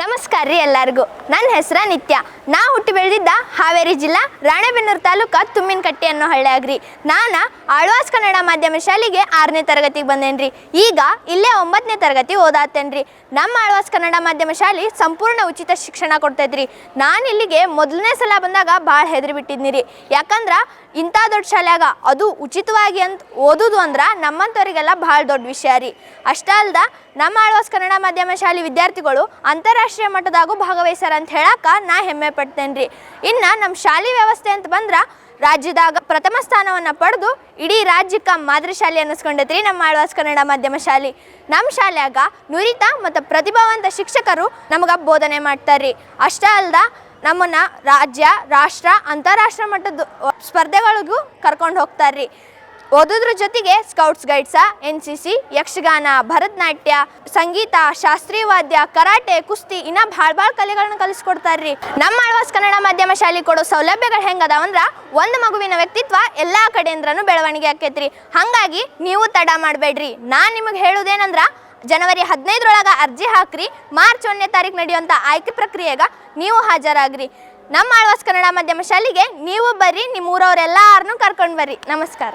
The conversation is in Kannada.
ನಮಸ್ಕಾರ ರೀ ಎಲ್ಲರಿಗೂ. ನನ್ನ ಹೆಸರು ನಿತ್ಯ. ನಾ ಹುಟ್ಟಿ ಬೆಳೆದಿದ್ದ ಹಾವೇರಿ ಜಿಲ್ಲಾ ರಾಣೆಬೆನ್ನೂರು ತಾಲೂಕು ತುಮ್ಮಿನಕಟ್ಟಿ ಅನ್ನೋ ಹಳ್ಳಿಯಾಗ್ರಿ. ನಾನು ಆಳ್ವಾಸ್ ಕನ್ನಡ ಮಾಧ್ಯಮ ಶಾಲೆಗೆ 6ನೇ ತರಗತಿಗೆ ಬಂದೇನ್ರಿ. ಈಗ ಇಲ್ಲೇ 9ನೇ ತರಗತಿ ಓದಾತೇನ್ರಿ. ನಮ್ಮ ಆಳ್ವಾಸ್ ಕನ್ನಡ ಮಾಧ್ಯಮ ಶಾಲೆ ಸಂಪೂರ್ಣ ಉಚಿತ ಶಿಕ್ಷಣ ಕೊಡ್ತೈತ್ರಿ. ನಾನು ಇಲ್ಲಿಗೆ ಮೊದಲನೇ ಸಲ ಬಂದಾಗ ಭಾಳ ಹೆದರಿ ಬಿಟ್ಟಿದ್ನಿ. ಯಾಕಂದ್ರೆ ಇಂಥ ದೊಡ್ಡ ಶಾಲ್ಯಾಗ ಅದು ಉಚಿತವಾಗಿ ಅಂತ ಓದೋದು ಅಂದ್ರೆ ನಮ್ಮಂಥವ್ರಿಗೆಲ್ಲ ಭಾಳ ದೊಡ್ಡ ವಿಷಯ ರೀ. ಅಷ್ಟೇ ಅಲ್ದ ನಮ್ಮ ಆಳ್ವಾಸ್ ಕನ್ನಡ ಮಾಧ್ಯಮ ಶಾಲೆ ವಿದ್ಯಾರ್ಥಿಗಳು ಅಂತಾರಾಷ್ಟ್ರೀಯ ಮಟ್ಟದಾಗೂ ಭಾಗವಹಿಸ್ಯಾರ ಅಂತ ಹೇಳಕ್ಕೆ ನಾ ಹೆಮ್ಮೆ ಪಡ್ತೇನೆ. ಇನ್ನು ನಮ್ಮ ಶಾಲೆ ವ್ಯವಸ್ಥೆ ಅಂತ ಬಂದ್ರೆ ರಾಜ್ಯದಾಗ ಪ್ರಥಮ ಸ್ಥಾನವನ್ನು ಪಡೆದು ಇಡೀ ರಾಜ್ಯಕ್ಕೆ ಮಾದರಿ ಶಾಲೆ ಅನ್ನಿಸ್ಕೊಂಡೈತ್ರಿ ನಮ್ಮ ಆಳ್ವಾಸ್ ಕನ್ನಡ ಮಾಧ್ಯಮ ಶಾಲೆ. ನಮ್ಮ ಶಾಲ್ಯಾಗ ನುರಿತ ಮತ್ತು ಪ್ರತಿಭಾವಂತ ಶಿಕ್ಷಕರು ನಮಗೆ ಬೋಧನೆ ಮಾಡ್ತಾರ್ರಿ. ಅಷ್ಟೇ ಅಲ್ದ ನಮ್ಮನ್ನು ರಾಜ್ಯ, ರಾಷ್ಟ್ರ, ಅಂತಾರಾಷ್ಟ್ರ ಮಟ್ಟದ ಸ್ಪರ್ಧೆಗಳಿಗೂ ಕರ್ಕೊಂಡು ಹೋಗ್ತಾರ್ರಿ. ಓದೋದ್ರ ಜೊತೆಗೆ ಸ್ಕೌಟ್ಸ್ ಗೈಡ್ಸ, NCC, ಯಕ್ಷಗಾನ, ಭರತನಾಟ್ಯ, ಸಂಗೀತ, ಶಾಸ್ತ್ರೀಯ ವಾದ್ಯ, ಕರಾಟೆ, ಕುಸ್ತಿ ಇನ್ನು ಭಾಳ ಕಲೆಗಳನ್ನ ಕಲಿಸ್ಕೊಡ್ತಾರ್ರಿ. ನಮ್ಮ ಆಳ್ವಾಸ್ ಕನ್ನಡ ಮಾಧ್ಯಮ ಶಾಲೆ ಕೊಡೋ ಸೌಲಭ್ಯಗಳು ಹೆಂಗದಾವಂದ್ರೆ ಒಂದು ಮಗುವಿನ ವ್ಯಕ್ತಿತ್ವ ಎಲ್ಲ ಕಡೆಯಿಂದ್ರೂ ಬೆಳವಣಿಗೆ ಆಕೈತ್ರಿ. ಹಾಗಾಗಿ ನೀವು ತಡ ಮಾಡಬೇಡ್ರಿ. ನಾನು ನಿಮಗೆ ಹೇಳೋದೇನಂದ್ರೆ ಜನವರಿ 15ರೊಳಗೆ ಅರ್ಜಿ ಹಾಕ್ರಿ. ಮಾರ್ಚ್ 1ನೇ ತಾರೀಕು ನಡೆಯುವಂಥ ಆಯ್ಕೆ ಪ್ರಕ್ರಿಯೆಗೆ ನೀವು ಹಾಜರಾಗ್ರಿ. ನಮ್ಮ ಆಳ್ವಾಸ್ ಕನ್ನಡ ಮಾಧ್ಯಮ ಶಾಲೆಗೆ ನೀವು ಬರ್ರಿ, ನಿಮ್ಮ ಊರವರೆಲ್ಲರನ್ನೂ ಕರ್ಕೊಂಡು ಬರ್ರಿ. ನಮಸ್ಕಾರ.